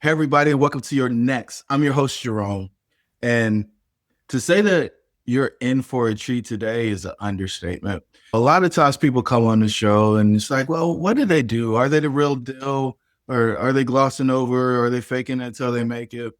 Hey, everybody, and welcome to your next. I'm your host, Jerome. And to say that you're in for a treat today is an understatement. A lot of times people come on the show and it's like, well, what do they do? Are they the real deal? Or are they glossing over? Or are they faking it until they make it?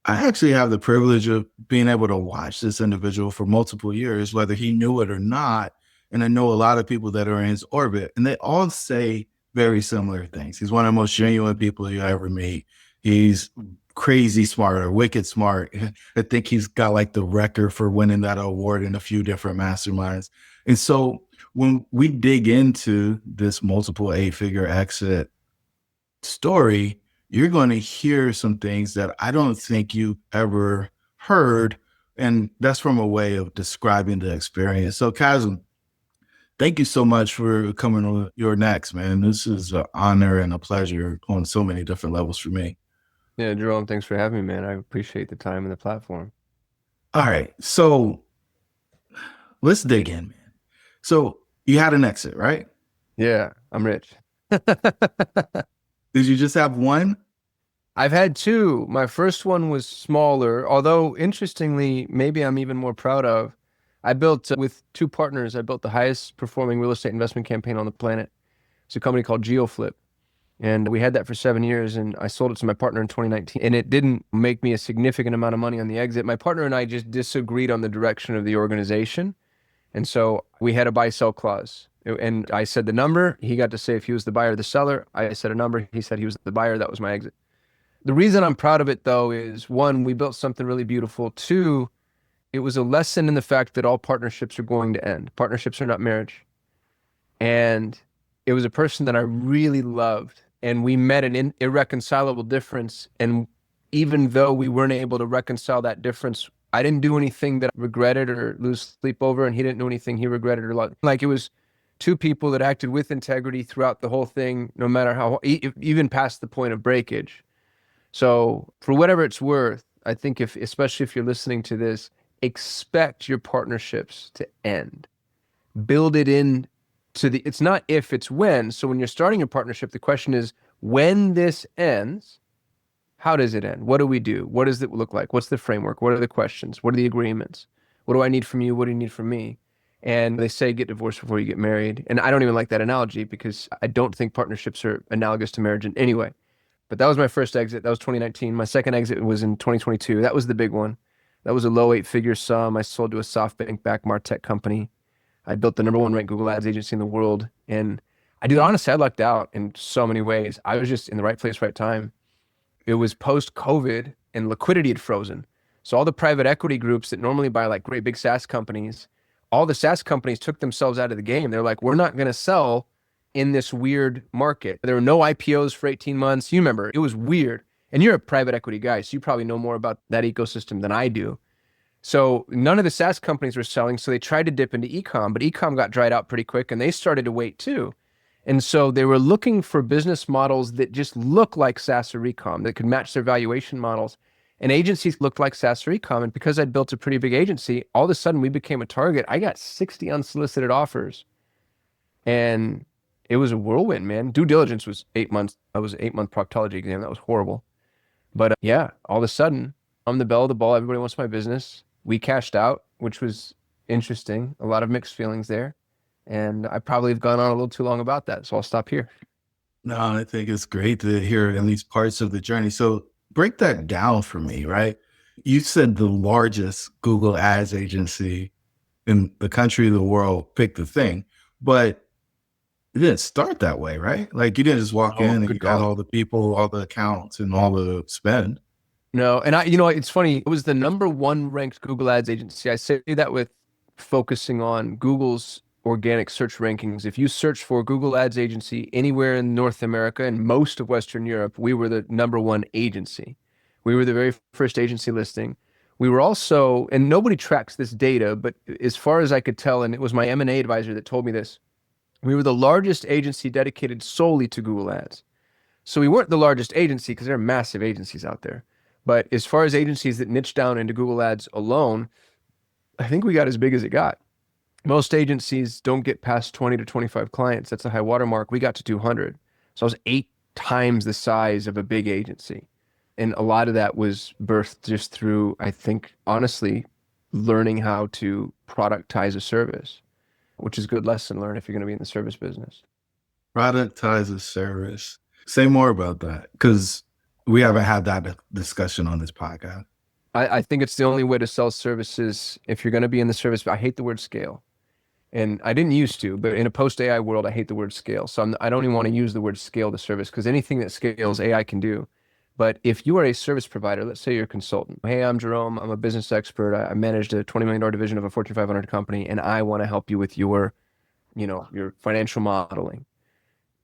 I actually have the privilege of being able to watch this individual for multiple years, whether he knew it or not. And I know a lot of people that are in his orbit, and they all say very similar things. He's one of the most genuine people you ever meet. He's crazy smart or wicked smart. I think he's got like the record for winning that award in a few different masterminds. And so when we dig into this multiple eight-figure exit story, you're going to hear some things that I don't think you ever heard. And that's from a way of describing the experience. So, Kasim, thank you so much for coming on your next, man. This is an honor and a pleasure on so many different levels for me. Yeah, Jerome, thanks for having me, man. I appreciate the time and the platform. All right. So let's dig in, man. So you had an exit, right? Yeah, I'm rich. Did you just have one? I've had two. My first one was smaller, although interestingly, maybe I'm even more proud of. I built with two partners, I built the highest performing real estate investment campaign on the planet. It's a company called GeoFlip. And we had that for 7 years, and I sold it to my partner in 2019. And it didn't make me a significant amount of money on the exit. My partner and I just disagreed on the direction of the organization. And so we had a buy sell clause. And I said the number. He got to say if he was the buyer or the seller. I said a number. He said he was the buyer. That was my exit. The reason I'm proud of it, though, is one, we built something really beautiful. Two, it was a lesson in the fact that all partnerships are going to end. Partnerships are not marriage. And it was a person that I really loved. And we met an irreconcilable difference. And even though we weren't able to reconcile that difference, I didn't do anything that I regretted or lose sleep over, and he didn't do anything he regretted or loved. Like it was two people that acted with integrity throughout the whole thing, no matter how, even past the point of breakage. So for whatever it's worth, I think if, especially if you're listening to this, expect your partnerships to end. Build it in to the, it's not if, it's when. So when you're starting your partnership, the question is when this ends, how does it end? What do we do? What does it look like? What's the framework? What are the questions? What are the agreements? What do I need from you? What do you need from me? And they say get divorced before you get married. And I don't even like that analogy because I don't think partnerships are analogous to marriage in any way. But that was my first exit. That was 2019. My second exit was in 2022. That was the big one. That was a low eight-figure sum. I sold to a SoftBank-backed MarTech company. I built the number one ranked Google Ads agency in the world. And I do honestly, I lucked out in so many ways. I was just in the right place, right time. It was post COVID and liquidity had frozen. So all the private equity groups that normally buy like great big SaaS companies, all the SaaS companies took themselves out of the game. They're like, we're not going to sell in this weird market. There were no IPOs for 18 months. You remember, it was weird. And you're a private equity guy, so you probably know more about that ecosystem than I do. So none of the SaaS companies were selling. So they tried to dip into ecom, but ecom got dried out pretty quick and they started to wait too. And so they were looking for business models that just look like SaaS or ecom that could match their valuation models. And agencies looked like SaaS or ecom. And because I'd built a pretty big agency, all of a sudden we became a target. I got 60 unsolicited offers. And it was a whirlwind, man. Due diligence was 8 months. I was an 8 month proctology exam. That was horrible. But yeah, all of a sudden, I'm the belle of the ball. Everybody wants my business. We cashed out, which was interesting. A lot of mixed feelings there. And I probably have gone on a little too long about that. So I'll stop here. No, I think it's great to hear at least parts of the journey. So break that down for me, right? You said the largest Google Ads agency in the country, the world, picked the thing, but it didn't start that way, right? Like you didn't just walk Oh, in and you good got call. all the people, all the accounts, and all the spend. No, and it's funny. It was the number one ranked Google Ads agency. I say that with focusing on Google's organic search rankings. If you search for Google Ads agency anywhere in North America and most of Western Europe, we were the number one agency. We were the very first agency listing. We were also, and nobody tracks this data, but as far as I could tell, and it was my M&A advisor that told me this, we were the largest agency dedicated solely to Google Ads. So we weren't the largest agency because there are massive agencies out there. But as far as agencies that niche down into Google Ads alone, I think we got as big as it got. Most agencies don't get past 20 to 25 clients. That's a high watermark. We got to 200. So I was 8 times the size of a big agency. And a lot of that was birthed just through, I think, honestly, learning how to productize a service, which is a good lesson learned if you're going to be in the service business. Productize a service. Say more about that because we haven't had that discussion on this podcast. I think it's the only way to sell services if you're going to be in the service. I hate the word scale. And I didn't used to, but in a post AI world, I hate the word scale. So I don't even want to use the word scale to service because anything that scales AI can do. But if you are a service provider, let's say you're a consultant. Hey, I'm Jerome. I'm a business expert. I managed a $20 million division of a Fortune 500 company, and I want to help you with your financial modeling.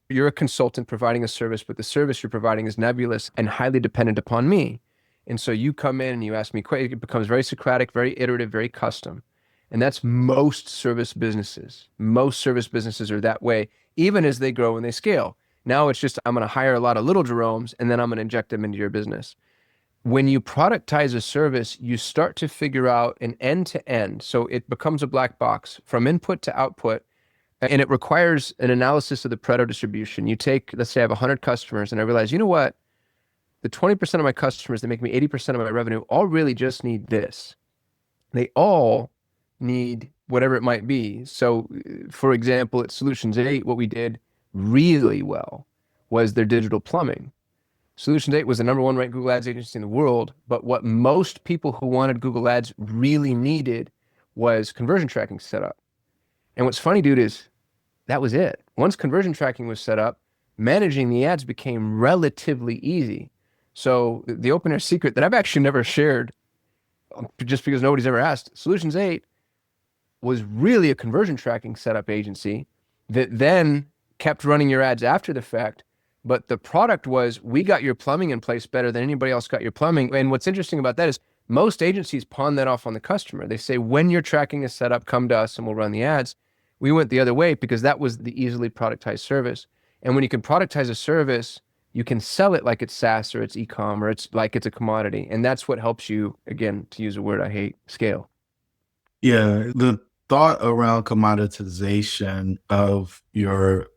You're a consultant providing a service, but the service you're providing is nebulous and highly dependent upon me. And so you come in and you ask me, it becomes very Socratic, very iterative, very custom. And that's most service businesses. Most service businesses are that way, even as they grow and they scale. Now it's just, I'm going to hire a lot of little Jeromes and then I'm going to inject them into your business. When you productize a service, you start to figure out an end to end. So it becomes a black box from input to output. And it requires an analysis of the Pareto distribution. You take, let's say I have 100 customers and I realize, you know what? The 20% of my customers that make me 80% of my revenue all really just need this. They all need whatever it might be. So, for example, at Solutions 8, what we did really well was their digital plumbing. Solutions 8 was the number one ranked Google Ads agency in the world, but what most people who wanted Google Ads really needed was conversion tracking set up. And what's funny, dude, is that was it. Once conversion tracking was set up, managing the ads became relatively easy. So the open air secret that I've actually never shared, just because nobody's ever asked, Solutions 8 was really a conversion tracking setup agency that then kept running your ads after the fact. But the product was, we got your plumbing in place better than anybody else got your plumbing. And what's interesting about that is most agencies pawn that off on the customer. They say, when your tracking is set up, come to us and we'll run the ads. We went the other way because that was the easily productized service. And when you can productize a service, you can sell it like it's SaaS or it's e-com or it's like it's a commodity. And that's what helps you, again, to use a word I hate, scale. Yeah, the thought around commoditization of your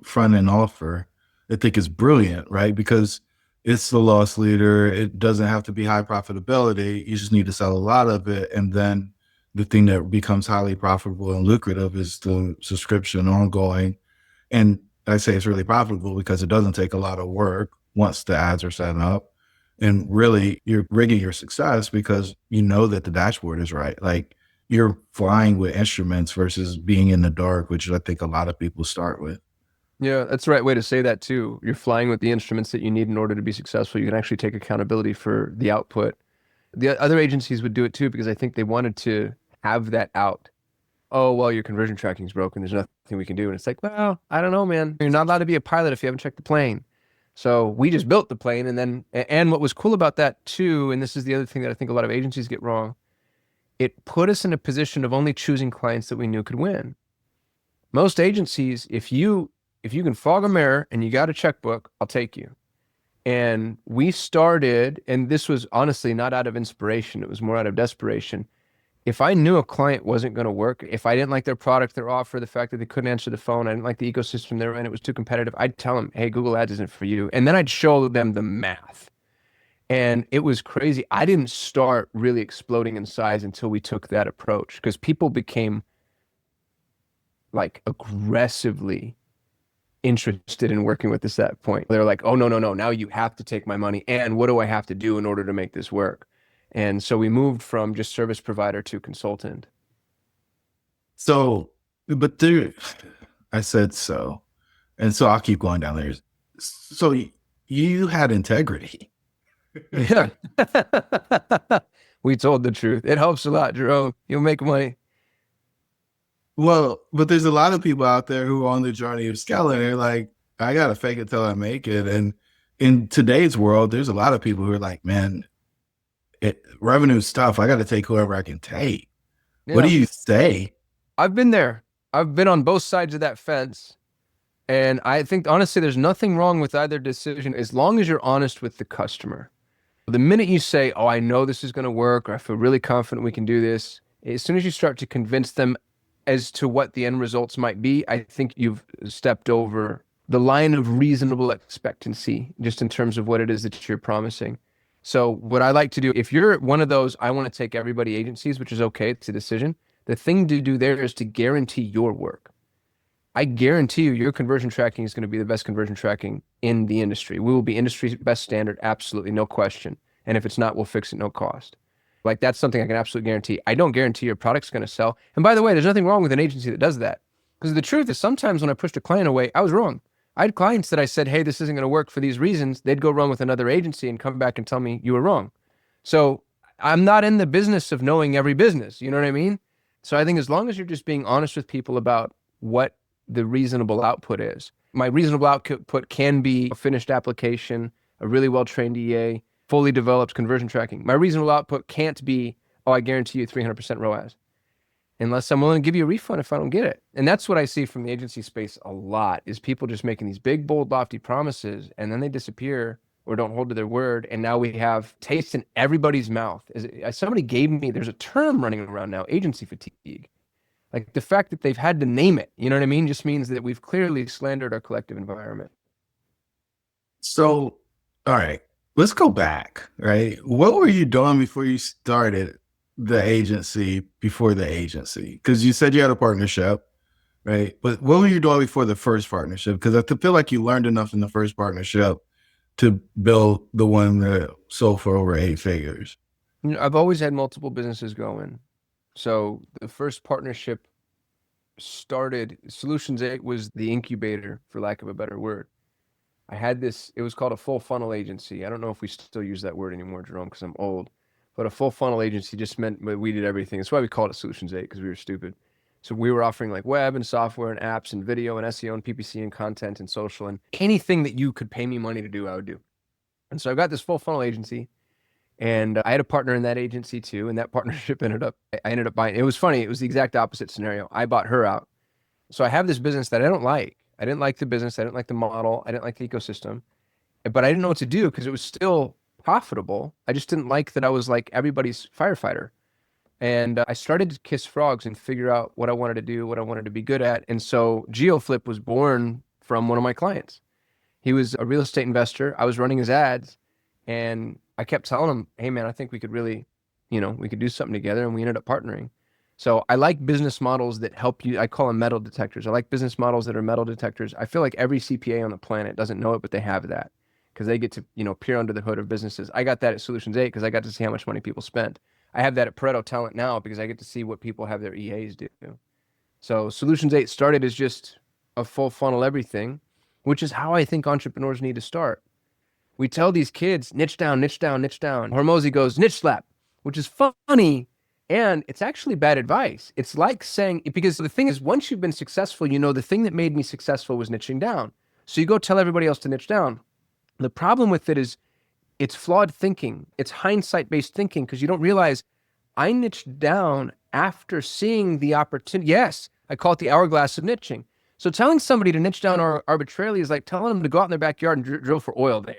front end offer, I think is brilliant, right? Because it's the loss leader. It doesn't have to be high profitability. You just need to sell a lot of it. And then the thing that becomes highly profitable and lucrative is the subscription ongoing. And I say it's really profitable because it doesn't take a lot of work once the ads are set up. And really, you're rigging your success because you know that the dashboard is right. Like you're flying with instruments versus being in the dark, which I think a lot of people start with. Yeah, that's the right way to say that too. You're flying with the instruments that you need in order to be successful. You can actually take accountability for the output. The other agencies would do it too because I think they wanted to have that out. Oh, well, your conversion tracking is broken. There's nothing we can do. And it's like, well, I don't know, man. You're not allowed to be a pilot if you haven't checked the plane. So we just built the plane. And what was cool about that too, and this is the other thing that I think a lot of agencies get wrong, it put us in a position of only choosing clients that we knew could win. Most agencies, if you can fog a mirror and you got a checkbook, I'll take you. And we started, and this was honestly not out of inspiration, it was more out of desperation. If I knew a client wasn't going to work, if I didn't like their product, their offer, the fact that they couldn't answer the phone, I didn't like the ecosystem they were in, it was too competitive, I'd tell them, hey, Google Ads isn't for you. And then I'd show them the math. And it was crazy. I didn't start really exploding in size until we took that approach because people became like aggressively interested in working with us at that point. They're like, oh, no, no, no. Now you have to take my money. And what do I have to do in order to make this work? And so we moved from just service provider to consultant. So, but there, I said so. And so I'll keep going down there. So you had integrity. Yeah. We told the truth. It helps a lot, Jerome. You'll make money. Well, but there's a lot of people out there who are on the journey of scaling. They're like, I got to fake it till I make it. And in today's world, there's a lot of people who are like, man, revenue's tough. I got to take whoever I can take. Yeah. What do you say? I've been there. I've been on both sides of that fence. And I think honestly, there's nothing wrong with either decision as long as you're honest with the customer. The minute you say, oh, I know this is going to work, or I feel really confident we can do this, as soon as you start to convince them as to what the end results might be, I think you've stepped over the line of reasonable expectancy, just in terms of what it is that you're promising. So what I like to do, if you're one of those, I want to take everybody agencies, which is okay, it's a decision. The thing to do there is to guarantee your work. I guarantee you, your conversion tracking is going to be the best conversion tracking in the industry. We will be industry's best standard, absolutely, no question. And if it's not, we'll fix it, no cost. Like that's something I can absolutely guarantee. I don't guarantee your product's going to sell. And by the way, there's nothing wrong with an agency that does that. Because the truth is sometimes when I pushed a client away, I was wrong. I had clients that I said, hey, this isn't going to work for these reasons. They'd go run with another agency and come back and tell me you were wrong. So I'm not in the business of knowing every business. You know what I mean? So I think as long as you're just being honest with people about what the reasonable output is. My reasonable output can be a finished application, a really well-trained EA, fully developed conversion tracking. My reasonable output can't be, oh, I guarantee you 300% ROAS, unless I'm willing to give you a refund if I don't get it. And that's what I see from the agency space a lot, is people just making these big, bold, lofty promises, and then they disappear or don't hold to their word. And now we have taste in everybody's mouth. Somebody gave me, there's a term running around now, agency fatigue. Like the fact that they've had to name it, you know what I mean, just means that we've clearly slandered our collective environment. So, all right, let's go back, right? What were you doing before you started the agency, before the agency? Because you said you had a partnership, right? But what were you doing before the first partnership? Because I feel like you learned enough in the first partnership to build the one that sold for over 8 figures. You know, I've always had multiple businesses going. So the first partnership started, Solutions 8 was the incubator, for lack of a better word. I had this, it was called a full funnel agency. I don't know if we still use that word anymore, Jerome, because I'm old. But a full funnel agency just meant we did everything. That's why we called it Solutions 8, because we were stupid. So we were offering like web and software and apps and video and SEO and PPC and content and social and anything that you could pay me money to do, I would do. And so I got this full funnel agency, and I had a partner in that agency too. And that partnership I ended up buying. It was funny. It was the exact opposite scenario. I bought her out. So I have this business that I don't like. I didn't like the business. I didn't like the model. I didn't like the ecosystem, but I didn't know what to do because it was still profitable. I just didn't like that I was like everybody's firefighter. And I started to kiss frogs and figure out what I wanted to do, what I wanted to be good at. And so GeoFlip was born from one of my clients. He was a real estate investor. I was running his ads, and I kept telling him, hey man, I think we could really, we could do something together. And we ended up partnering. So I like business models that help you. I call them metal detectors. I like business models that are metal detectors. I feel like every CPA on the planet doesn't know it, but they have that because they get to, peer under the hood of businesses. I got that at Solutions 8 because I got to see how much money people spent. I have that at Pareto Talent now because I get to see what people have their EAs do. So Solutions 8 started as just a full funnel everything, which is how I think entrepreneurs need to start. We tell these kids, niche down, niche down, niche down. Hormozy goes, niche slap, which is funny. And it's actually bad advice. It's like saying, because the thing is, once you've been successful, the thing that made me successful was niching down. So you go tell everybody else to niche down. The problem with it is it's flawed thinking. It's hindsight-based thinking because you don't realize I niched down after seeing the opportunity. Yes, I call it the hourglass of niching. So telling somebody to niche down arbitrarily is like telling them to go out in their backyard and drill for oil there.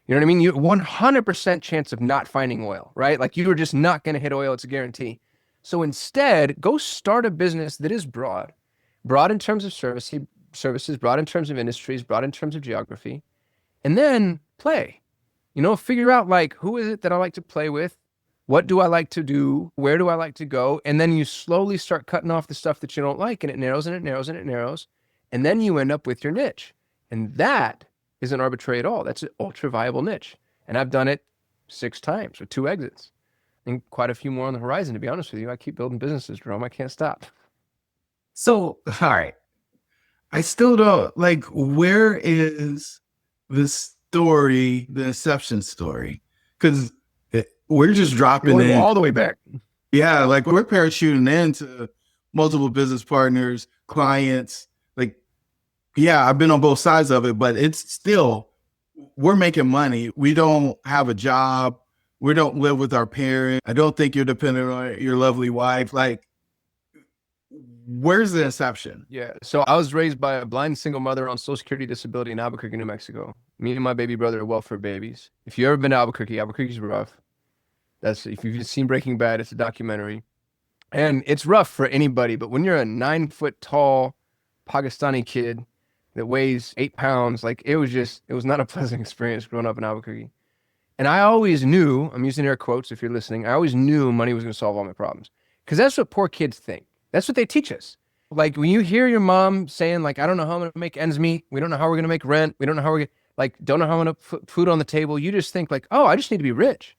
You know what I mean? You 100% chance of not finding oil, right? Like you are just not going to hit oil. It's a guarantee. So instead, go start a business that is broad in terms of services, broad in terms of industries, broad in terms of geography, and then play. Figure out like, who is it that I like to play with? What do I like to do? Where do I like to go? And then you slowly start cutting off the stuff that you don't like, and it narrows and it narrows and it narrows. And then you end up with your niche. And that isn't arbitrary at all. That's an ultra viable niche. And I've done it 6 times with 2 exits and quite a few more on the horizon. To be honest with you, I keep building businesses, Jerome. I can't stop. So, all right. I still don't like, where is the story, the inception story? Because we're just dropping Going in all the way back. Yeah, like we're parachuting into multiple business partners, clients. Like, yeah, I've been on both sides of it, but it's still, we're making money. We don't have a job. We don't live with our parents. I don't think you're dependent on your lovely wife. Like, where's the inception? Yeah. So I was raised by a blind single mother on Social Security disability in Albuquerque, New Mexico. Me and my baby brother are welfare babies. If you've ever been to Albuquerque, Albuquerque's rough. If you've seen Breaking Bad, it's a documentary. And it's rough for anybody, but when you're a 9-foot tall Pakistani kid that weighs 8 pounds, like it was not a pleasant experience growing up in Albuquerque. And I always knew, I'm using air quotes if you're listening, I always knew money was going to solve all my problems. Because that's what poor kids think. That's what they teach us. Like when you hear your mom saying, like, I don't know how I'm going to make ends meet. We don't know how we're going to make rent. We don't know how we're going to, like, don't know how I'm going to put food on the table. You just think, like, oh, I just need to be rich.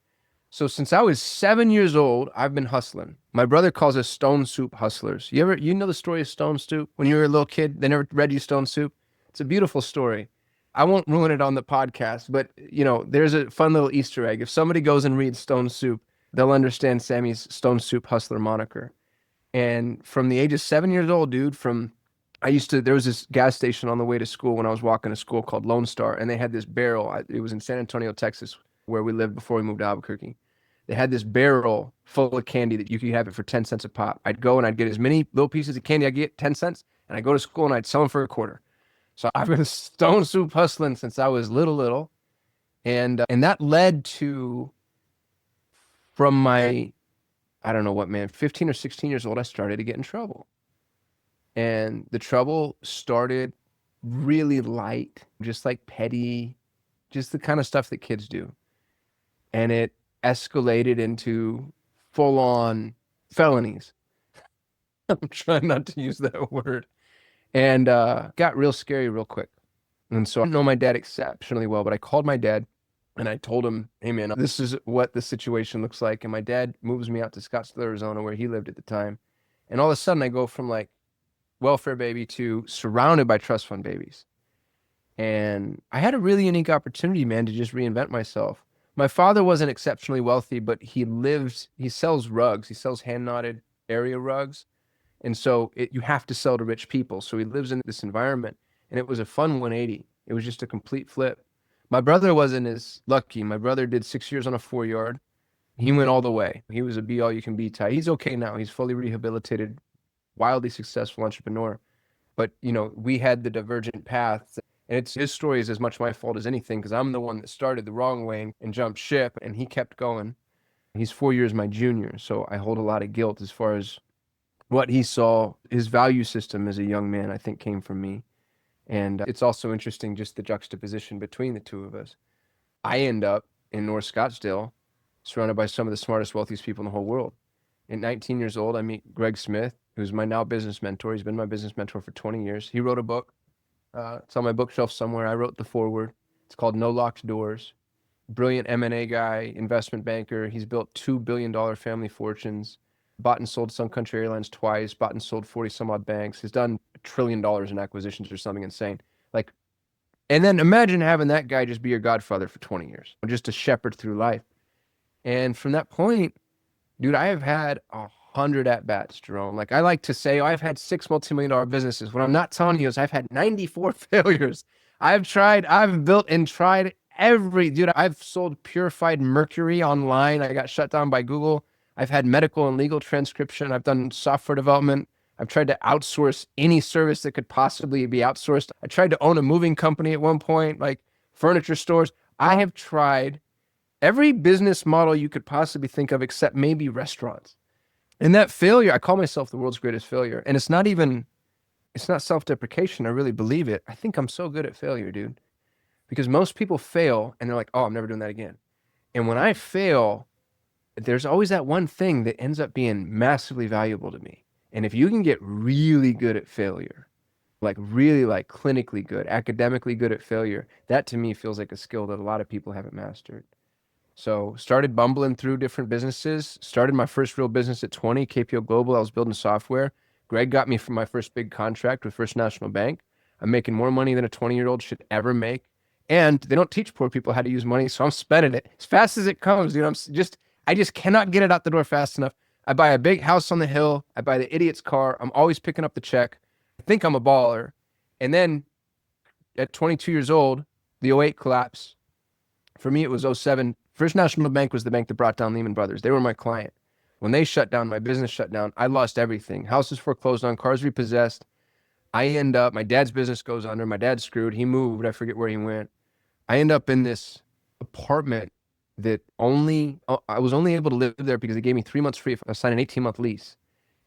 So since I was 7 years old, I've been hustling. My brother calls us stone soup hustlers. You know the story of stone soup? When you were a little kid, they never read you stone soup. It's a beautiful story. I won't ruin it on the podcast, but there's a fun little Easter egg. If somebody goes and reads Stone Soup, they'll understand Sammy's Stone Soup hustler moniker. And from the age of 7 years old, dude, there was this gas station on the way to school when I was walking to school called Lone Star, and they had this barrel. It was in San Antonio, Texas, where we lived before we moved to Albuquerque. They had this barrel full of candy that you could have it for 10 cents a pop. I'd go and I'd get as many little pieces of candy I get, 10 cents, and I'd go to school and I'd sell them for a quarter. So I've been stone soup hustling since I was little, and that led to from my I don't know what, man, 15 or 16 years old, I started to get in trouble. And the trouble started really light, just like petty, just the kind of stuff that kids do. And it escalated into full on felonies. I'm trying not to use that word. And got real scary real quick. And so I know my dad exceptionally well, but I called my dad and I told him, hey, man, this is what the situation looks like. And my dad moves me out to Scottsdale, Arizona, where he lived at the time. And all of a sudden, I go from like welfare baby to surrounded by trust fund babies. And I had a really unique opportunity, man, to just reinvent myself. My father wasn't exceptionally wealthy, but he sells rugs. He sells hand knotted area rugs. And so you have to sell to rich people. So he lives in this environment. And it was a fun 180. It was just a complete flip. My brother wasn't as lucky. My brother did 6 years on a 4 yard. He went all the way. He was a be all you can be type. He's okay now. He's fully rehabilitated, wildly successful entrepreneur. But, we had the divergent paths. And his story is as much my fault as anything because I'm the one that started the wrong way and jumped ship, and he kept going. He's 4 years my junior. So I hold a lot of guilt as far as what he saw. His value system as a young man, I think, came from me. And it's also interesting just the juxtaposition between the two of us. I end up in North Scottsdale, surrounded by some of the smartest, wealthiest people in the whole world. At 19 years old, I meet Greg Smith, who's my now business mentor. He's been my business mentor for 20 years. He wrote a book. It's on my bookshelf somewhere. I wrote the foreword. It's called No Locked Doors. Brilliant M&A guy, investment banker. He's built $2 billion family fortunes, bought and sold Sun Country Airlines twice, bought and sold 40 some odd banks. He's done $1 trillion in acquisitions or something insane. Like, and then imagine having that guy just be your godfather for 20 years, just a shepherd through life. And from that point, dude, I have had 100 at-bats, Jerome. Like I like to say, I've had 6 multi-million-dollar businesses. What I'm not telling you is I've had 94 failures. I've built and tried dude, I've sold purified mercury online. I got shut down by Google. I've had medical and legal transcription. I've done software development. I've tried to outsource any service that could possibly be outsourced. I tried to own a moving company at one point, like furniture stores. I have tried every business model you could possibly think of except maybe restaurants. And that failure, I call myself the world's greatest failure. And it's not self-deprecation. I really believe it. I think I'm so good at failure, dude. Because most people fail and they're like, oh, I'm never doing that again. And when I fail, there's always that one thing that ends up being massively valuable to me. And if you can get really good at failure, like really like clinically good, academically good at failure, that to me feels like a skill that a lot of people haven't mastered. So started bumbling through different businesses, started my first real business at 20, KPO Global. I was building software. Greg got me for my first big contract with First National Bank. I'm making more money than a 20-year-old should ever make. And they don't teach poor people how to use money, so I'm spending it as fast as it comes, dude. I just cannot get it out the door fast enough. I buy a big house on the hill. I buy the idiot's car. I'm always picking up the check. I think I'm a baller. And then at 22 years old, the '08 collapse. For me, it was '07. First National Bank was the bank that brought down Lehman Brothers. They were my client. When they shut down, my business shut down. I lost everything. Houses foreclosed on, cars repossessed. My dad's business goes under. My dad's screwed. He moved. I forget where he went. I end up in this apartment that I was only able to live there because they gave me 3 months free if I signed an 18-month lease.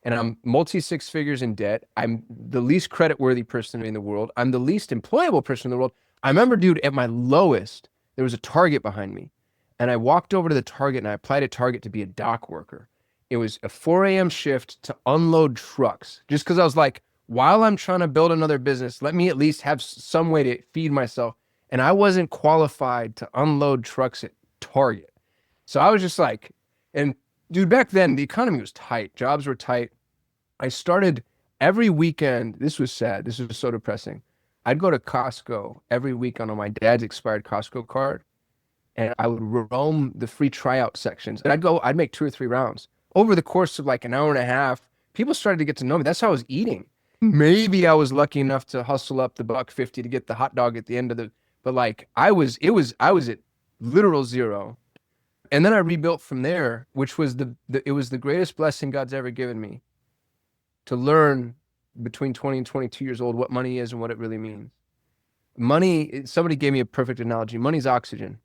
And I'm multi six figures in debt. I'm the least creditworthy person in the world. I'm the least employable person in the world. I remember, dude, at my lowest, there was a Target behind me. And I walked over to the Target and I applied at Target to be a dock worker. It was a 4 a.m. shift to unload trucks just because I was like, while I'm trying to build another business, let me at least have some way to feed myself. And I wasn't qualified to unload trucks at Target. So I was just like, and dude, back then the economy was tight, jobs were tight. I started every weekend. This was sad. This was so depressing. I'd go to Costco every weekend on my dad's expired Costco card, and I would roam the free tryout sections. And I'd make 2 or 3 rounds. Over the course of like an hour and a half, people started to get to know me. That's how I was eating. Maybe I was lucky enough to hustle up the $1.50 to get the hot dog at the end of the, but like I was at literal zero. And then I rebuilt from there, which was it was the greatest blessing God's ever given me to learn between 20 and 22 years old what money is and what it really means. Money, somebody gave me a perfect analogy. Money's oxygen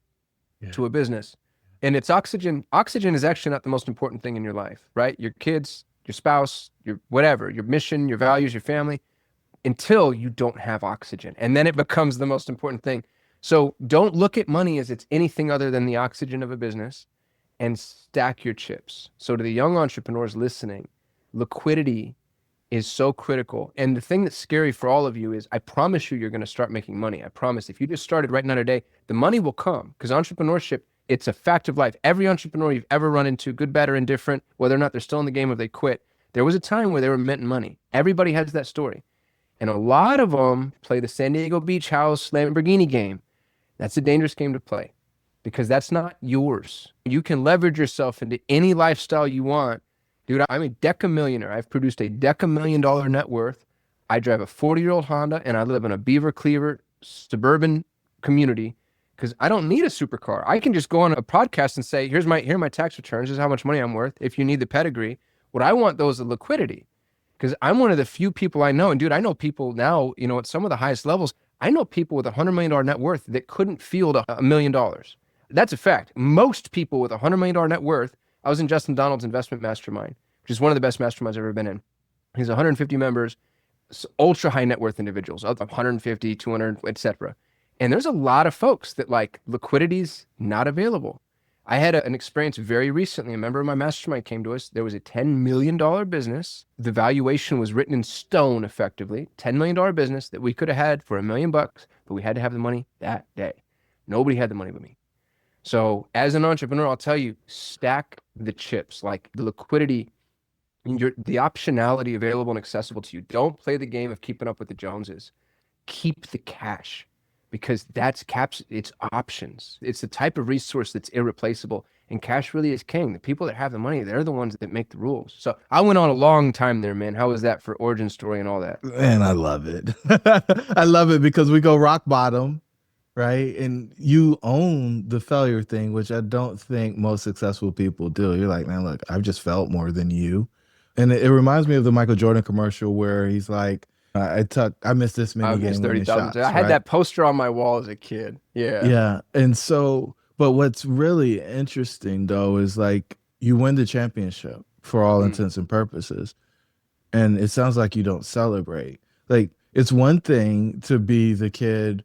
to a business. And it's oxygen. Oxygen is actually not the most important thing in your life, right? Your kids, your spouse, your whatever, your mission, your values, your family, until you don't have oxygen. And then it becomes the most important thing. So don't look at money as it's anything other than the oxygen of a business, and stack your chips. So to the young entrepreneurs listening, liquidity is so critical. And the thing that's scary for all of you is I promise you're going to start making money. I promise. If you just started right now today, the money will come, because entrepreneurship, it's a fact of life. Every entrepreneur you've ever run into, good, bad, or indifferent, whether or not they're still in the game or they quit, there was a time where they were minting money. Everybody has that story. And a lot of them play the San Diego Beach House Lamborghini game. That's a dangerous game to play, because that's not yours. You can leverage yourself into any lifestyle you want. Dude, I'm a decamillionaire. I've produced a $1 net worth. I drive a 40-year-old Honda, and I live in a Beaver Cleaver suburban community because I don't need a supercar. I can just go on a podcast and say, here are my tax returns. This is how much money I'm worth if you need the pedigree. What I want, though, is the liquidity, because I'm one of the few people I know. And dude, I know people now, at some of the highest levels. I know people with $100 million net worth that couldn't field $1 million. That's a fact. Most people with $100 million net worth. I was in Justin Donald's investment mastermind, which is one of the best masterminds I've ever been in. He's 150 members, ultra high net worth individuals, 150, 200, etc. And there's a lot of folks that like liquidity's not available. I had an experience very recently. A member of my mastermind came to us. There was a $10 million business. The valuation was written in stone, effectively. $10 million business that we could have had for $1 million, but we had to have the money that day. Nobody had the money but me. So as an entrepreneur, I'll tell you, stack the chips, like the liquidity, the optionality available and accessible to you. Don't play the game of keeping up with the Joneses. Keep the cash, because it's options. It's the type of resource that's irreplaceable, and cash really is king. The people that have the money, they're the ones that make the rules. So I went on a long time there, man. How was that for origin story and all that? Man, I love it. I love it because we go rock bottom, right? And you own the failure thing, which I don't think most successful people do. You're like, man, look, I've just felt more than you. And it reminds me of the Michael Jordan commercial where he's like, I missed this I many missed game winning 30,000. shots, I had right? that poster on my wall as a kid. Yeah. Yeah. And so, but what's really interesting though is like you win the championship for all Mm. intents and purposes. And it sounds like you don't celebrate. Like it's one thing to be the kid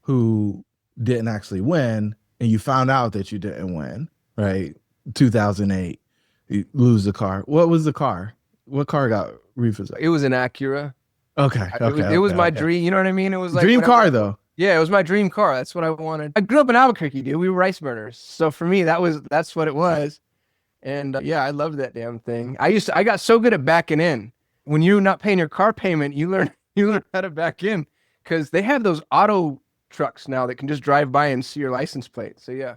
who didn't actually win and you found out that you didn't win, right? 2008, you lose the car. What was the car? What car got repossessed? It was an Acura. Okay, It was my okay. dream. You know what I mean? It was like Dream car though. Yeah, it was my dream car. That's what I wanted. I grew up in Albuquerque, dude. We were rice burners. So for me, that's what it was. And yeah, I loved that damn thing. I got so good at backing in. When you're not paying your car payment, you learn how to back in, because they have those auto trucks now that can just drive by and see your license plate. So yeah.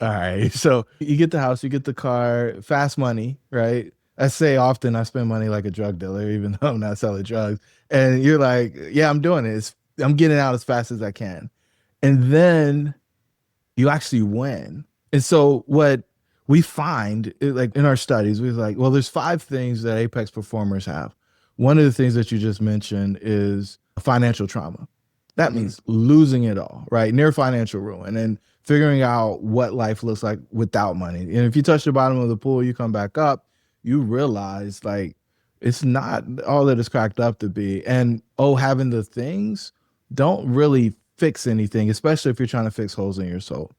All right. So you get the house, you get the car, fast money, right? I say often I spend money like a drug dealer, even though I'm not selling drugs. And you're like, yeah, I'm doing it. I'm getting out as fast as I can. And then you actually win. And so what we find, like in our studies, we're like, well, there's 5 things that apex performers have. One of the things that you just mentioned is financial trauma. That means losing it all, right? Near financial ruin, and figuring out what life looks like without money. And if you touch the bottom of the pool, you come back up, you realize like it's not all that it's cracked up to be. And having the things don't really fix anything, especially if you're trying to fix holes in your soul.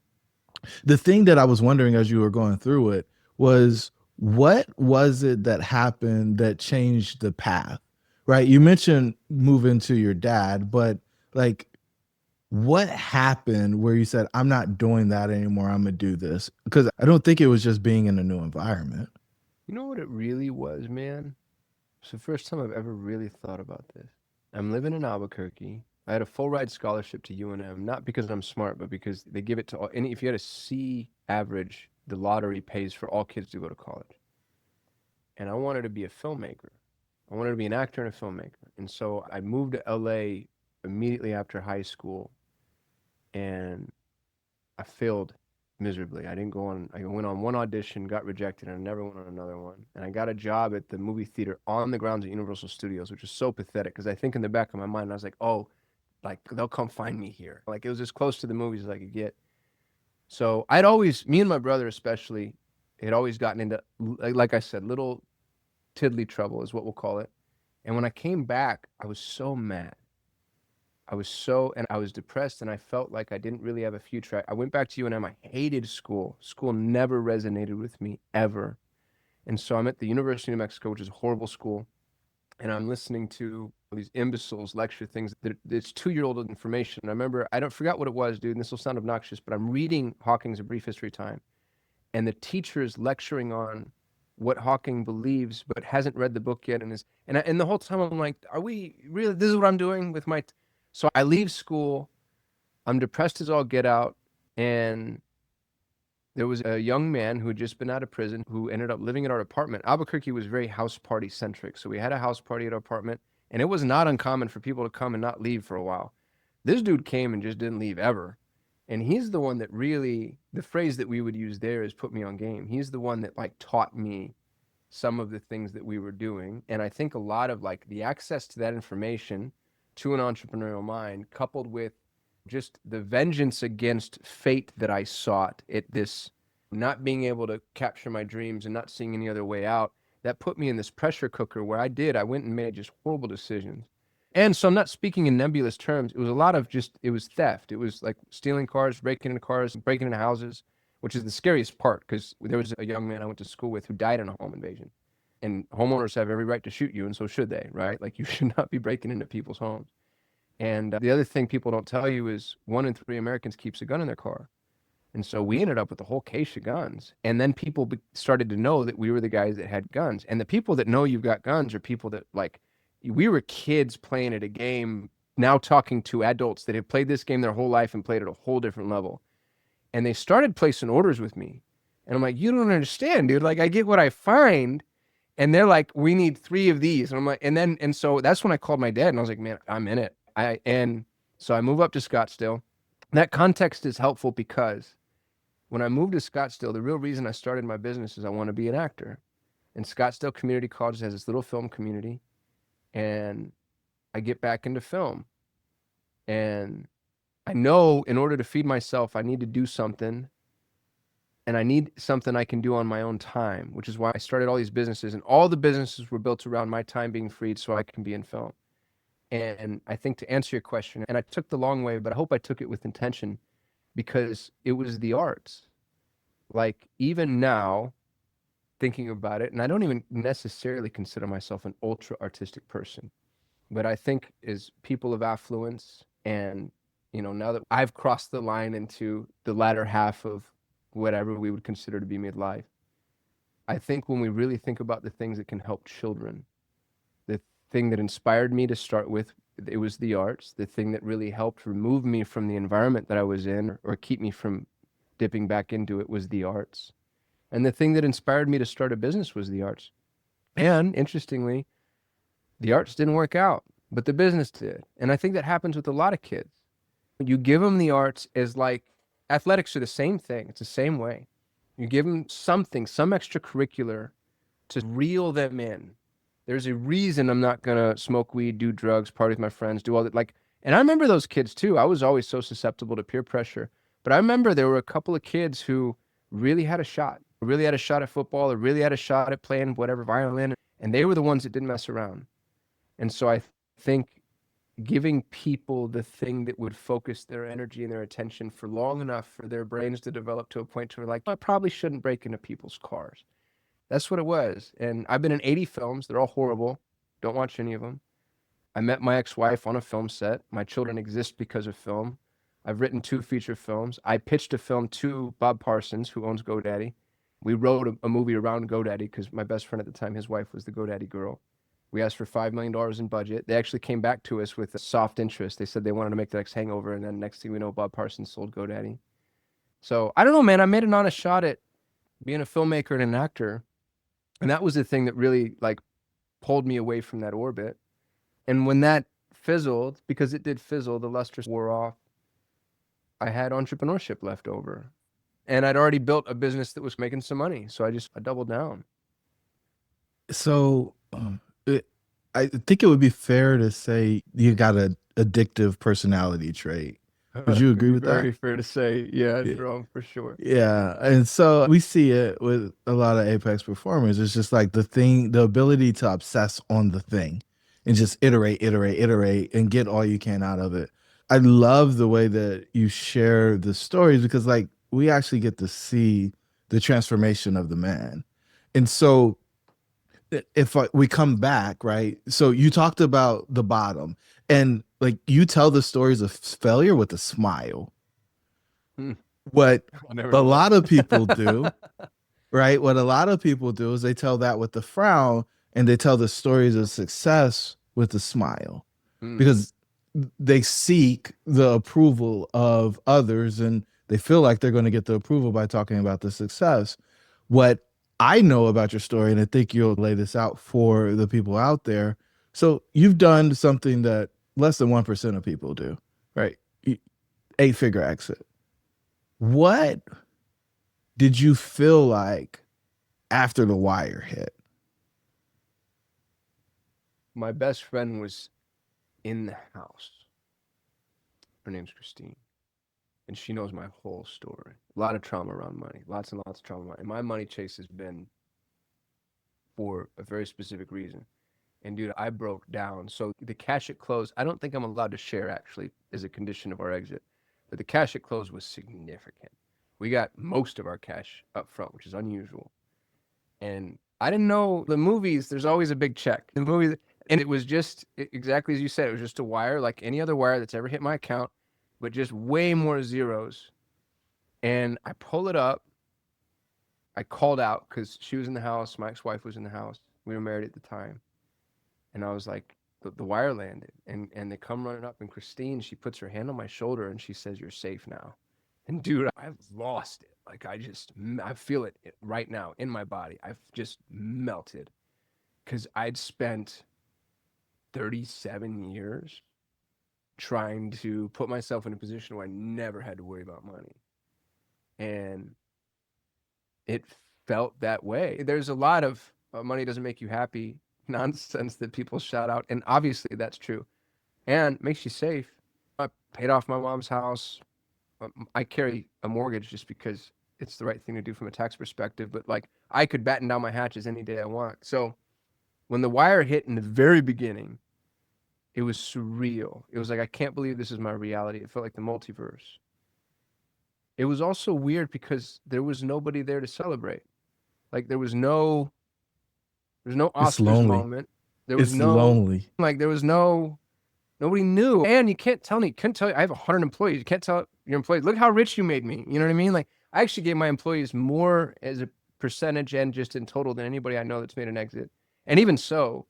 The thing that I was wondering as you were going through it was, what was it that happened that changed the path? Right? You mentioned moving to your dad, but like, what happened where you said, I'm not doing that anymore, I'm gonna do this? Because I don't think it was just being in a new environment. You know what it really was, man? It's the first time I've ever really thought about this. I'm living in Albuquerque. I had a full ride scholarship to UNM, not because I'm smart, but because they give it to all. And if you had a C average, the lottery pays for all kids to go to college. And I wanted to be a filmmaker. I wanted to be an actor and a filmmaker. And so I moved to LA immediately after high school, and I failed miserably. I went on one audition, got rejected, and I never went on another one. And I got a job at the movie theater on the grounds of Universal Studios, which was so pathetic because I think in the back of my mind, I was like, oh, like they'll come find me here. Like it was as close to the movies as I could get. So I'd always, me and my brother especially, had always gotten into, like I said, little tiddly trouble is what we'll call it. And when I came back, I was so mad. And I was depressed and I felt like I didn't really have a future. I went back to UNM. I hated school. School never resonated with me ever. And so I'm at the University of New Mexico, which is a horrible school. And I'm listening to these imbeciles lecture things that it's 2-year-old information. And I remember, I don't forget what it was, dude, and this will sound obnoxious, but I'm reading Hawking's A Brief History of Time. And the teacher is lecturing on what Hawking believes, but hasn't read the book yet. And the whole time I'm like, are we really, this is what I'm doing with my, so I leave school. I'm depressed as all get out. And there was a young man who had just been out of prison who ended up living in our apartment. Albuquerque was very house party centric. So we had a house party at our apartment, and it was not uncommon for people to come and not leave for a while. This dude came and just didn't leave ever. And he's the one that really, the phrase that we would use there is put me on game. He's the one that like taught me some of the things that we were doing. And I think a lot of like the access to that information to an entrepreneurial mind, coupled with just the vengeance against fate that I sought at this not being able to capture my dreams and not seeing any other way out, that put me in this pressure cooker where I went and made just horrible decisions. And so I'm not speaking in nebulous terms. It was a lot of just, it was theft. It was like stealing cars, breaking into cars, breaking into houses, which is the scariest part because there was a young man I went to school with who died in a home invasion. And homeowners have every right to shoot you, and so should they, right? Like you should not be breaking into people's homes. And the other thing people don't tell you is 1 in 3 Americans keeps a gun in their car. And so we ended up with a whole case of guns. And then people started to know that we were the guys that had guns. And the people that know you've got guns are people that like, we were kids playing at a game, now talking to adults that have played this game their whole life and played at a whole different level. And they started placing orders with me. And I'm like, you don't understand, dude. Like I get what I find. And they're like, we need 3 of these. And I'm like, and so that's when I called my dad and I was like, man, I'm in it. And so I move up to Scottsdale. That context is helpful because when I moved to Scottsdale, the real reason I started my business is I want to be an actor. And Scottsdale Community College has this little film community. And I get back into film. And I know in order to feed myself, I need to do something. And I need something I can do on my own time, which is why I started all these businesses. And all the businesses were built around my time being freed so I can be in film. And I think to answer your question, and I took the long way, but I hope I took it with intention because it was the arts. Like even now, thinking about it, and I don't even necessarily consider myself an ultra artistic person, but I think as people of affluence and, now that I've crossed the line into the latter half of whatever we would consider to be midlife, I think when we really think about the things that can help children, the thing that inspired me to start with, it was the arts. The thing that really helped remove me from the environment that I was in or keep me from dipping back into it was the arts. And the thing that inspired me to start a business was the arts. And interestingly, the arts didn't work out, but the business did. And I think that happens with a lot of kids. You give them the arts as like athletics are the same thing. It's the same way. You give them something, some extracurricular to reel them in. There's a reason I'm not gonna smoke weed, do drugs, party with my friends, do all that. Like, and I remember those kids too. I was always so susceptible to peer pressure. But I remember there were a couple of kids who really had a shot at football, or really had a shot at playing whatever violin, and they were the ones that didn't mess around. And so I think giving people the thing that would focus their energy and their attention for long enough for their brains to develop to a point to where like, I probably shouldn't break into people's cars. That's what it was. And I've been in 80 films. They're all horrible. Don't watch any of them. I met my ex-wife on a film set. My children exist because of film. I've written 2 feature films. I pitched a film to Bob Parsons, who owns GoDaddy. We wrote a movie around GoDaddy because my best friend at the time, his wife was the GoDaddy girl. We asked for $5 million in budget. They actually came back to us with a soft interest. They said they wanted to make the next Hangover, and then next thing we know, Bob Parsons sold GoDaddy. So I don't know, man. I made an honest shot at being a filmmaker and an actor, and that was the thing that really like pulled me away from that orbit. And when that fizzled, because it did fizzle, the luster wore off, I had entrepreneurship left over. And I'd already built a business that was making some money. So I doubled down. So I think it would be fair to say you got an addictive personality trait. Would you It'd agree be with that? very fair to say, yeah, Yeah. Jerome, for sure. Yeah. And so we see it with a lot of Apex performers. It's just like the ability to obsess on the thing and just iterate, and get all you can out of it. I love the way that you share the stories because, like, we actually get to see the transformation of the man. And so, if we come back, right? So, you talked about the bottom, and like you tell the stories of failure with a smile. Hmm. What I never a knew lot of people do, that. right? What a lot of people do is they tell that with the frown, and they tell the stories of success with a smile Hmm. because they seek the approval of others, and they feel like they're going to get the approval by talking about the success. What I know about your story, and I think you'll lay this out for the people out there. So you've done something that less than 1% of people do, right? 8-figure exit. What did you feel like after the wire hit? My best friend was in the house. Her name's Christine. And she knows my whole story. A lot of trauma around money. Lots and lots of trauma. And my money chase has been for a very specific reason. And dude, I broke down. So the cash at close, I don't think I'm allowed to share actually as a condition of our exit. But the cash at close was significant. We got most of our cash up front, which is unusual. And I didn't know the movies, there's always a big check. The movies, and it was just exactly as you said, it was just a wire like any other wire that's ever hit my account, but just way more zeros. And I pull it up. I called out because she was in the house. My ex-wife was in the house. We were married at the time. And I was like, the wire landed. And they come running up. And Christine, she puts her hand on my shoulder and she says, "You're safe now." And dude, I've lost it. Like I feel it right now in my body. I've just melted because I'd spent 37 years trying to put myself in a position where I never had to worry about money. And it felt that way. There's a lot of money doesn't make you happy nonsense that people shout out. And obviously that's true and makes you safe. I paid off my mom's house. I carry a mortgage just because it's the right thing to do from a tax perspective. But like I could batten down my hatches any day I want. So when the wire hit in the very beginning, it was surreal. It was like, I can't believe this is my reality. It felt like the multiverse. It was also weird because there was nobody there to celebrate. Like there's no It's Oscars lonely. moment. There was It's no lonely. like there was no nobody knew. And you can't tell me, couldn't tell you I have 100 employees. You can't tell your employees, look how rich you made me. You know what I mean? Like I actually gave my employees more as a percentage and just in total than anybody I know that's made an exit. And even so,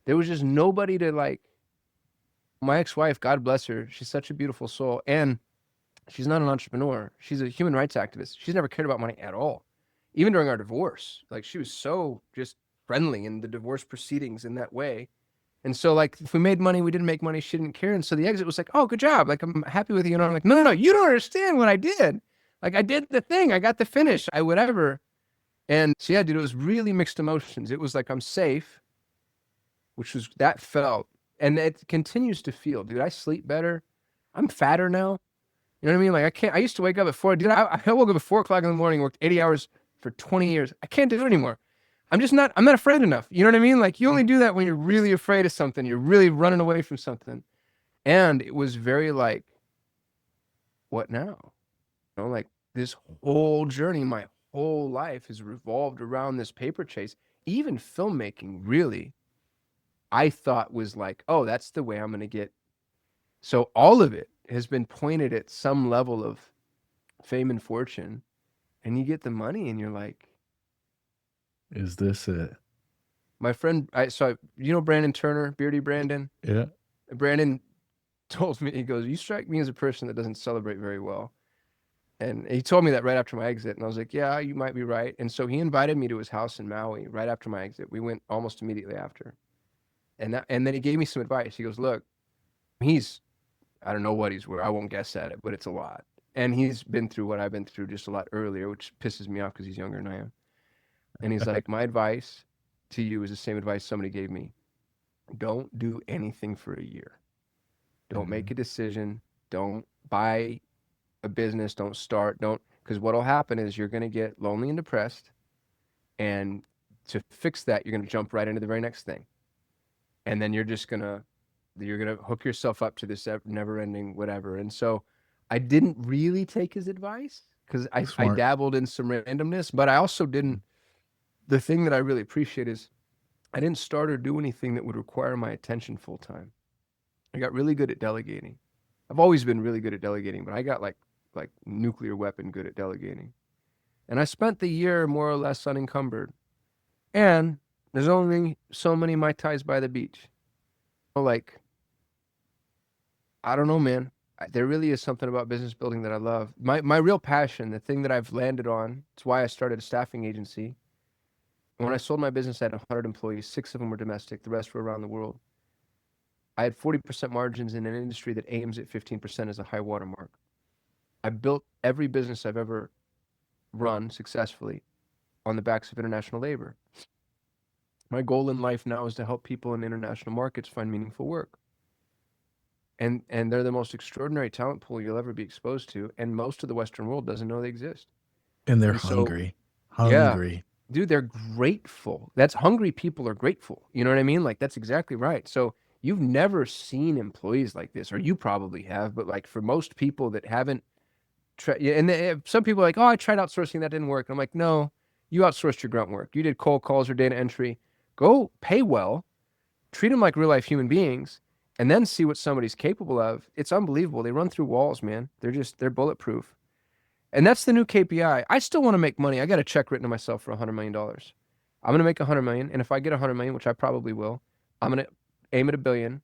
there was just nobody to like my ex-wife, God bless her. She's such a beautiful soul. And she's not an entrepreneur. She's a human rights activist. She's never cared about money at all. Even during our divorce, like she was so just friendly in the divorce proceedings in that way. And so like if we made money, we didn't make money, she didn't care. And so the exit was like, "Oh, good job. Like I'm happy with you." And I'm like, no, you don't understand what I did. Like I did the thing. I got the finish. I whatever. And so yeah, dude, it was really mixed emotions. It was like I'm safe, which was that felt. And it continues to feel, dude. I sleep better. I'm fatter now. You know what I mean? Like I can't. I used to wake up at 4. Dude, I woke up at 4 o'clock in the morning, worked 80 hours for 20 years. I can't do it anymore. I'm just not. I'm not afraid enough. You know what I mean? Like you only do that when you're really afraid of something. You're really running away from something. And it was very like, what now? Like this whole journey, my whole life has revolved around this paper chase. Even filmmaking, really, I thought was like, oh, that's the way I'm going to get. So all of it has been pointed at some level of fame and fortune, and you get the money, and you're like, Is this it? my friend, Brandon Turner, Beardy Brandon. Yeah. Brandon told me, he goes, you strike me as a person that doesn't celebrate very well. And he told me that right after my exit. And I was like, yeah, you might be right. And so he invited me to his house in Maui right after my exit. We went almost immediately after. And then he gave me some advice. He goes, look, I don't know what he's worth. I won't guess at it, but it's a lot. And he's been through what I've been through just a lot earlier, which pisses me off because he's younger than I am. And he's like, my advice to you is the same advice somebody gave me. Don't do anything for a year. Don't make a decision. Don't buy a business. Don't start. Don't, because what'll happen is you're going to get lonely and depressed. And to fix that, you're going to jump right into the very next thing. And then you're going to hook yourself up to this never ending whatever. And so I didn't really take his advice because I Smart. dabbled in some randomness, but I also didn't. The thing that I really appreciate is I didn't start or do anything that would require my attention full time. I got really good at delegating. I've always been really good at delegating, but I got like nuclear weapon good at delegating. And I spent the year more or less unencumbered. And there's only so many Mai Tais by the beach. Like, I don't know, man. There really is something about business building that I love. My real passion, the thing that I've landed on, it's why I started a staffing agency. When I sold my business, I had 100 employees. 6 of them were domestic. The rest were around the world. I had 40% margins in an industry that aims at 15% as a high water mark. I built every business I've ever run successfully on the backs of international labor. My goal in life now is to help people in international markets find meaningful work. And they're the most extraordinary talent pool you'll ever be exposed to, and most of the Western world doesn't know they exist. And they're And so, hungry. yeah, Hungry. dude, they're grateful. That's hungry people are grateful. You know what I mean? Like that's exactly right. So you've never seen employees like this, or you probably have, but like for most people that haven't tried, yeah, and some people are like, oh, I tried outsourcing, that didn't work. And I'm like, no, you outsourced your grunt work. You did cold calls or data entry. Go pay well, treat them like real life human beings, and then see what somebody's capable of. It's unbelievable. They run through walls, man. They're bulletproof. And that's the new KPI. I still want to make money. I got a check written to myself for $100 million. I'm going to make 100 million. And if I get 100 million, which I probably will, I'm going to aim at 1 billion.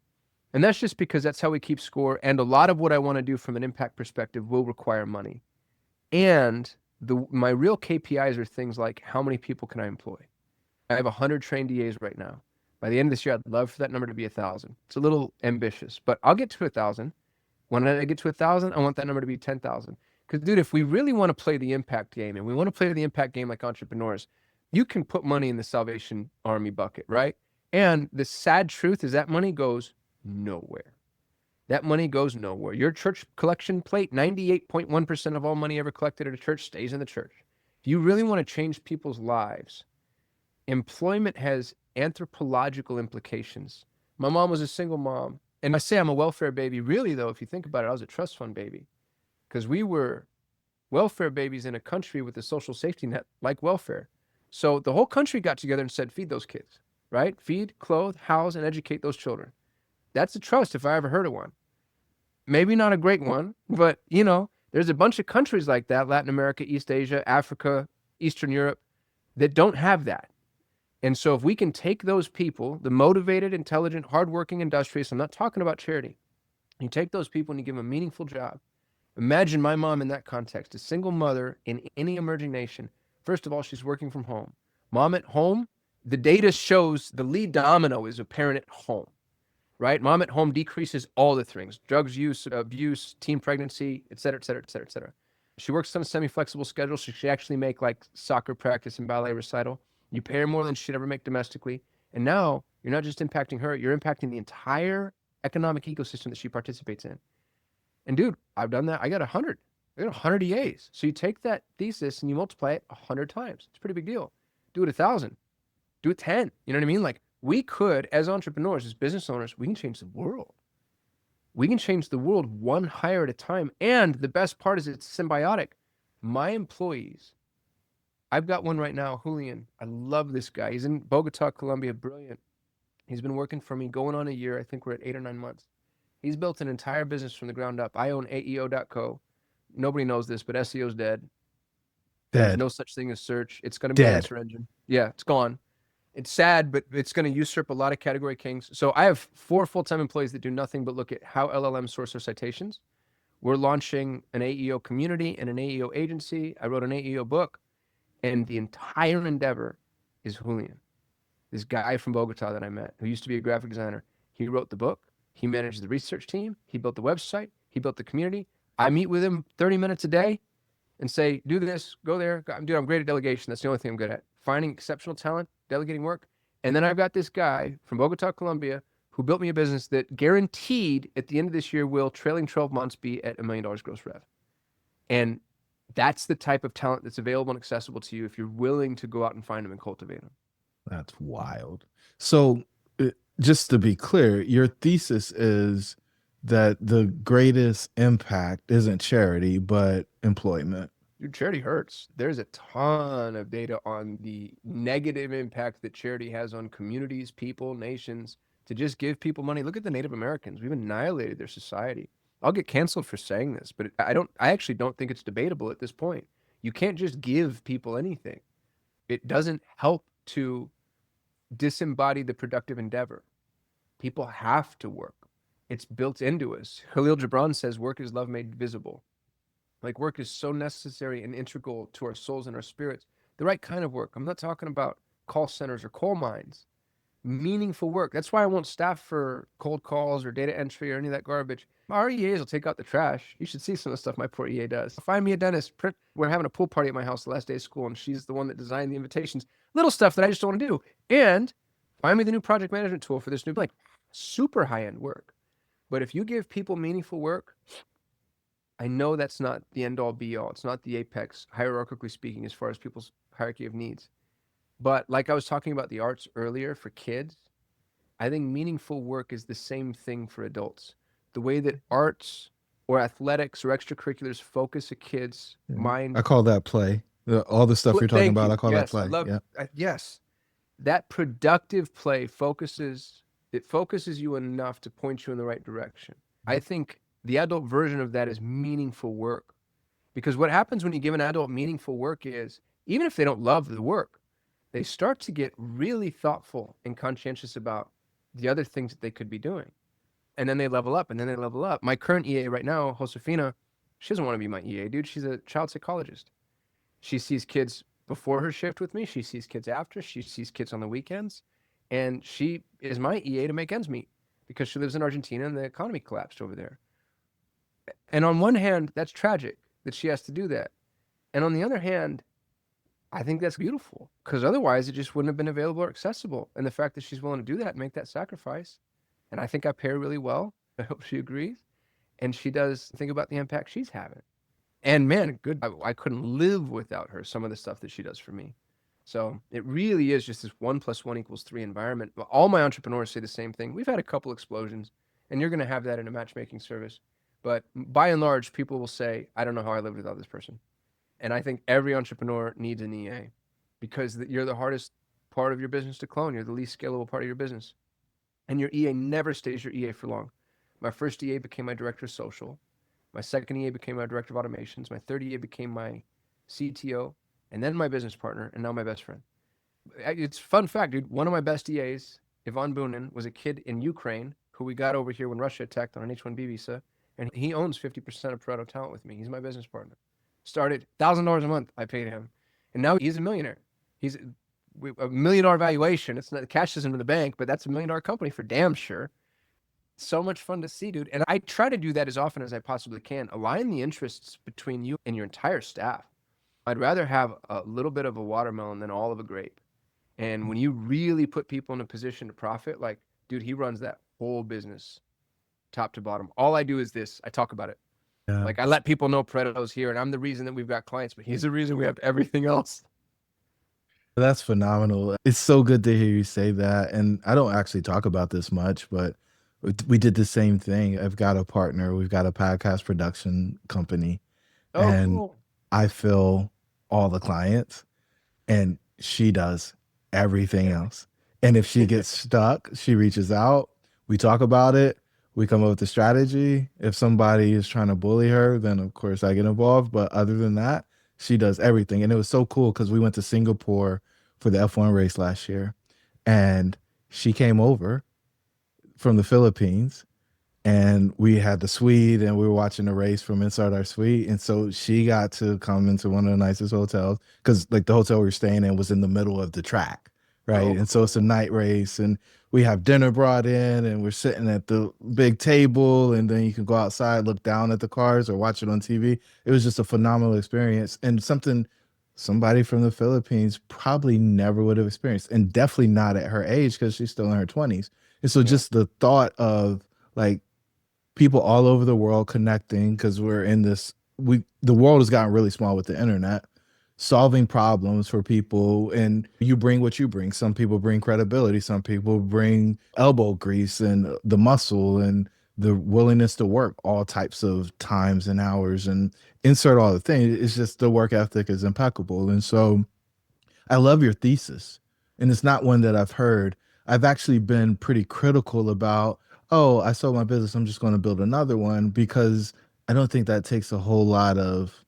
And that's just because that's how we keep score. And a lot of what I want to do from an impact perspective will require money. And my real KPIs are things like how many people can I employ? I have 100 trained DAs right now. By the end of this year, I'd love for that number to be 1,000. It's a little ambitious, but I'll get to 1,000. When I get to 1,000, I want that number to be 10,000. Because, dude, if we really want to play the impact game and we want to play the impact game like entrepreneurs, you can put money in the Salvation Army bucket, right? And the sad truth is that money goes nowhere. That money goes nowhere. Your church collection plate, 98.1% of all money ever collected at a church stays in the church. If you really want to change people's lives, employment has anthropological implications. My mom was a single mom. And I say I'm a welfare baby. Really, though, if you think about it, I was a trust fund baby because we were welfare babies in a country with a social safety net like welfare. So the whole country got together and said, feed those kids, right? Feed, clothe, house, and educate those children. That's a trust if I ever heard of one. Maybe not a great one, but there's a bunch of countries like that, Latin America, East Asia, Africa, Eastern Europe, that don't have that. And so if we can take those people, the motivated, intelligent, hardworking, industrious, I'm not talking about charity. You take those people and you give them a meaningful job. Imagine my mom in that context, a single mother in any emerging nation. First of all, she's working from home. Mom at home, the data shows the lead domino is a parent at home, right? Mom at home decreases all the things, drugs use, abuse, teen pregnancy, et cetera, et cetera, et cetera, et cetera. She works on a semi-flexible schedule, so she actually make like soccer practice and ballet recital. You pay her more than she'd ever make domestically. And now you're not just impacting her, you're impacting the entire economic ecosystem that she participates in. And dude, I've done that. I got 100. I got 100 EAs. So you take that thesis and you multiply it 100 times. It's a pretty big deal. Do it 1,000. Do it 10. You know what I mean? Like we could, as entrepreneurs, as business owners, we can change the world. We can change the world one hire at a time. And the best part is it's symbiotic. My employees, I've got one right now, Julian. I love this guy. He's in Bogota, Colombia. Brilliant. He's been working for me going on a year. I think we're at 8 or 9 months. He's built an entire business from the ground up. I own AEO.co. Nobody knows this, but SEO's dead. There's Dead. no such thing as search. It's going to be our Dead. answer engine. Yeah, it's gone. It's sad, but it's going to usurp a lot of category kings. So I have 4 full-time employees that do nothing but look at how LLMs source their citations. We're launching an AEO community and an AEO agency. I wrote an AEO book, and the entire endeavor is Julian, this guy from Bogota that I met who used to be a graphic designer. He wrote the book. He managed the research team. He built the website. He built the community. I meet with him 30 minutes a day and say, do this, go there. Dude, I'm great at delegation. That's the only thing I'm good at. Finding exceptional talent, delegating work. And then I've got this guy from Bogota, Colombia, who built me a business that guaranteed at the end of this year will, trailing 12 months, be at $1 million gross rev. And that's the type of talent that's available and accessible to you if you're willing to go out and find them and cultivate them. That's wild. So, just to be clear, your thesis is that the greatest impact isn't charity, but employment. Dude, charity hurts. There's a ton of data on the negative impact that charity has on communities, people, nations. To just give people money. Look at the Native Americans. We've annihilated their society. I'll get canceled for saying this, but I actually don't think it's debatable at this point. You can't just give people anything. It doesn't help to disembody the productive endeavor. People have to work. It's built into us. Khalil Gibran says work is love made visible. Like, work is so necessary and integral to our souls and our spirits. The right kind of work. I'm not talking about call centers or coal mines. Meaningful work. That's why I won't staff for cold calls or data entry or any of that garbage. Our EAs will take out the trash. You should see some of the stuff my poor EA does. Find me a dentist. We're having a pool party at my house the last day of school, and she's the one that designed the invitations. Little stuff that I just don't want to do. And find me the new project management tool for this new, like, super high-end work. But if you give people meaningful work, I know that's not the end-all be-all. It's not the apex, hierarchically speaking, as far as people's hierarchy of needs. But like I was talking about the arts earlier for kids, I think meaningful work is the same thing for adults. The way that arts or athletics or extracurriculars focus a kid's mind. I call that play. All the stuff you're talking Thank about, you. I call that Yes, I play. love. Yeah. Yes, that productive play focuses. It focuses you enough to point you in the right direction. I think the adult version of that is meaningful work, because what happens when you give an adult meaningful work is, even if they don't love the work, they start to get really thoughtful and conscientious about the other things that they could be doing. And then they level up, and then they level up. My current EA right now, Josefina, she doesn't want to be my EA, dude. She's a child psychologist. She sees kids before her shift with me. She sees kids after. She sees kids on the weekends. And she is my EA to make ends meet, because she lives in Argentina and the economy collapsed over there. And on one hand, that's tragic that she has to do that. And on the other hand, I think that's beautiful, because otherwise it just wouldn't have been available or accessible. And the fact that she's willing to do that and make that sacrifice, and I think I pay her really well. I hope she agrees. And she does think about the impact she's having. And man, good. I couldn't live without her, some of the stuff that she does for me. So it really is just this 1+1=3 environment. All my entrepreneurs say the same thing. We've had a couple explosions, and you're going to have that in a matchmaking service. But by and large, people will say, I don't know how I lived without this person. And I think every entrepreneur needs an EA, because you're the hardest part of your business to clone. You're the least scalable part of your business. And your EA never stays your EA for long. My first EA became my director of social. My second EA became my director of automations. My third EA became my CTO, and then my business partner, and now my best friend. It's a fun fact, dude. One of my best EAs, Ivan Bunin, was a kid in Ukraine who we got over here when Russia attacked on an H-1B visa, and he owns 50% of Pareto Talent with me. He's my business partner. Started $1,000 a month. I paid him, and now he's a millionaire. He's a $1 million valuation. It's not, the cash isn't in the bank, but that's a $1 million company for damn sure. So much fun to see, dude. And I try to do that as often as I possibly can. Align the interests between you and your entire staff. I'd rather have a little bit of a watermelon than all of a grape. And when you really put people in a position to profit, like, dude, he runs that whole business top to bottom. All I do is this. I talk about it. Yeah. Like, I let people know Pareto's here, and I'm the reason that we've got clients, but he's the reason we have everything else. That's phenomenal. It's so good to hear you say that. And I don't actually talk about this much, but We did the same thing. I've got a partner. We've got a podcast production company, Oh, and cool. I fill all the clients, and she does everything else. And if she gets stuck, she reaches out. We talk about it. We come up with a strategy. If somebody is trying to bully her, then of course I get involved. But other than that, she does everything. And it was so cool because we went to Singapore for the F1 race last year, and she came over from the Philippines, and we had the suite and we were watching the race from inside our suite, and so she got to come into one of the nicest hotels because like the hotel we were staying in was in the middle of the track, right? Oh, And so it's a cool. night race, and we have dinner brought in and we're sitting at the big table, and then you can go outside, look down at the cars or watch it on TV. It was just a phenomenal experience, and something somebody from the Philippines probably never would have experienced, and definitely not at her age because she's still in her 20s. And so Yeah. just the thought of like people all over the world connecting because we're in this we the world has gotten really small with the internet, solving problems for people, and you bring what you bring. Some people bring credibility, some people bring elbow grease and the muscle and the willingness to work all types of times and hours and insert all the things. It's just the work ethic is impeccable. And so I love your thesis, and it's not one that I've heard. I've actually been pretty critical about, oh, I sold my business, I'm just going to build another one, because I don't think that takes a whole lot of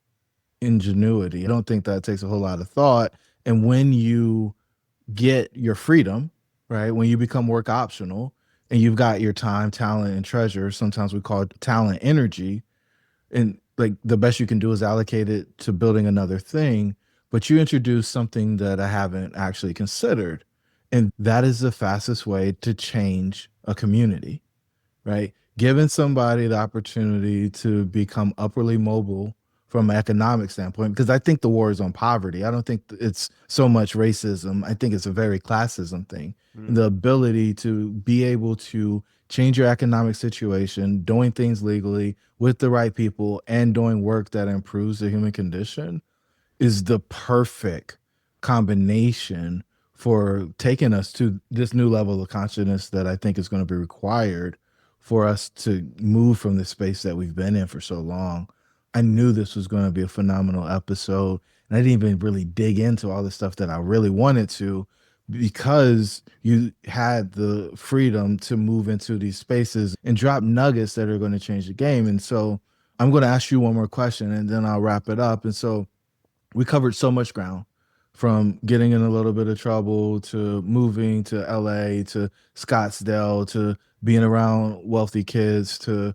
ingenuity. I don't think that takes a whole lot of thought. And when you get your freedom, right, when you become work optional and you've got your time, talent, and treasure, sometimes we call it talent energy, and like the best you can do is allocate it to building another thing, but you introduce something that I haven't actually considered, and that is the fastest way to change a community, right? Giving somebody the opportunity to become upwardly mobile from an economic standpoint, because I think the war is on poverty. I don't think it's so much racism. I think it's a very classism thing. And Mm. the ability to be able to change your economic situation, doing things legally with the right people, and doing work that improves the human condition is the perfect combination for taking us to this new level of consciousness that I think is going to be required for us to move from the space that we've been in for so long. I knew this was going to be a phenomenal episode, and I didn't even really dig into all the stuff that I really wanted to, because you had the freedom to move into these spaces and drop nuggets that are going to change the game. And so I'm going to ask you one more question and then I'll wrap it up. And so we covered so much ground, from getting in a little bit of trouble to moving to LA to Scottsdale to being around wealthy kids to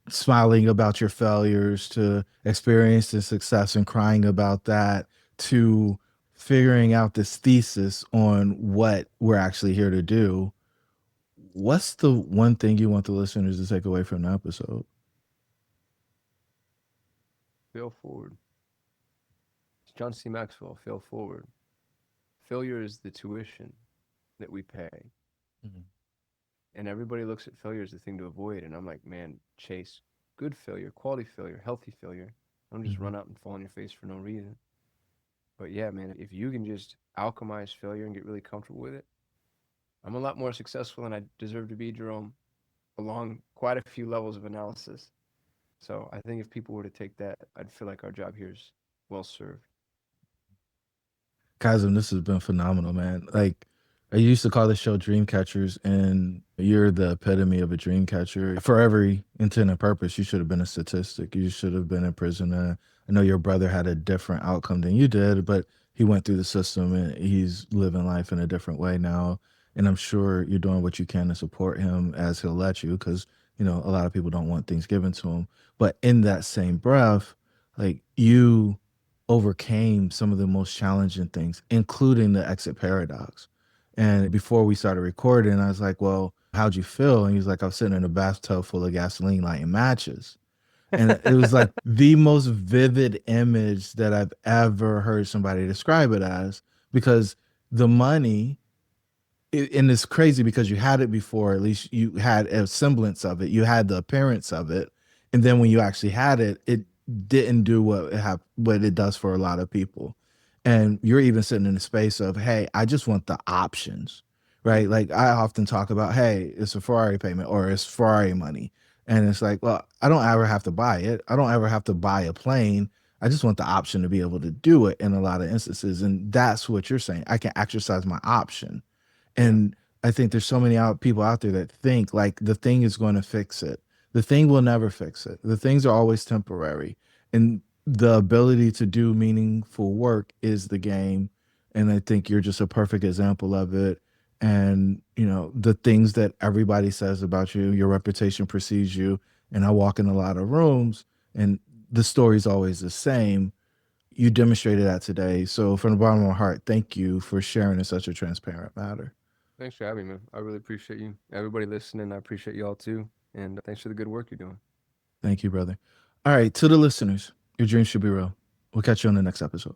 smiling about your failures to experiencing success and crying about that to figuring out this thesis on what we're actually here to do. What's the one thing you want the listeners to take away from the episode? Fail forward. It's John C. Maxwell. Fail forward. Failure is the tuition that we pay. Mhm. And everybody looks at failure as the thing to avoid. And I'm like, man, chase good failure, quality failure, healthy failure. Don't just Mhm. run out and fall on your face for no reason. But yeah, man, if you can just alchemize failure and get really comfortable with it, I'm a lot more successful than I deserve to be, Jerome, along quite a few levels of analysis. So I think if people were to take that, I'd feel like our job here is well served. Kasim, this has been phenomenal, man. Like, I used to call the show Dream Catchers, and you're the epitome of a dream catcher. For every intent and purpose, you should have been a statistic. You should have been in prison. I know your brother had a different outcome than you did, but he went through the system and he's living life in a different way now. And I'm sure you're doing what you can to support him as he'll let you, because, a lot of people don't want things given to them. But in that same breath, like, you overcame some of the most challenging things, including the exit paradox. And before we started recording, I was like, well, how'd you feel? And he was like, I was sitting in a bathtub full of gasoline lighting matches. And it was like the most vivid image that I've ever heard somebody describe it as, because the money, and it's crazy because you had it before, at least you had a semblance of it, you had the appearance of it, and then when you actually had it, it didn't do what it does for a lot of people. And you're even sitting in a space of, hey, I just want the options, right? Like I often talk about, hey, it's a Ferrari payment or it's Ferrari money. And it's like, well, I don't ever have to buy it. I don't ever have to buy a plane. I just want the option to be able to do it in a lot of instances. And that's what you're saying. I can exercise my option. Yeah. And I think there's so many people out there that think like the thing is going to fix it. The thing will never fix it. The things are always temporary. And the ability to do meaningful work is the game. And I think you're just a perfect example of it. And, you know, the things that everybody says about you, your reputation precedes you. And I walk in a lot of rooms and the story's always the same. You demonstrated that today. So from the bottom of my heart, thank you for sharing in such a transparent matter. Thanks for having me, man. I really appreciate you. Everybody listening, I appreciate y'all too. And thanks for the good work you're doing. Thank you, brother. All right, to the listeners, your dreams should be real. We'll catch you on the next episode.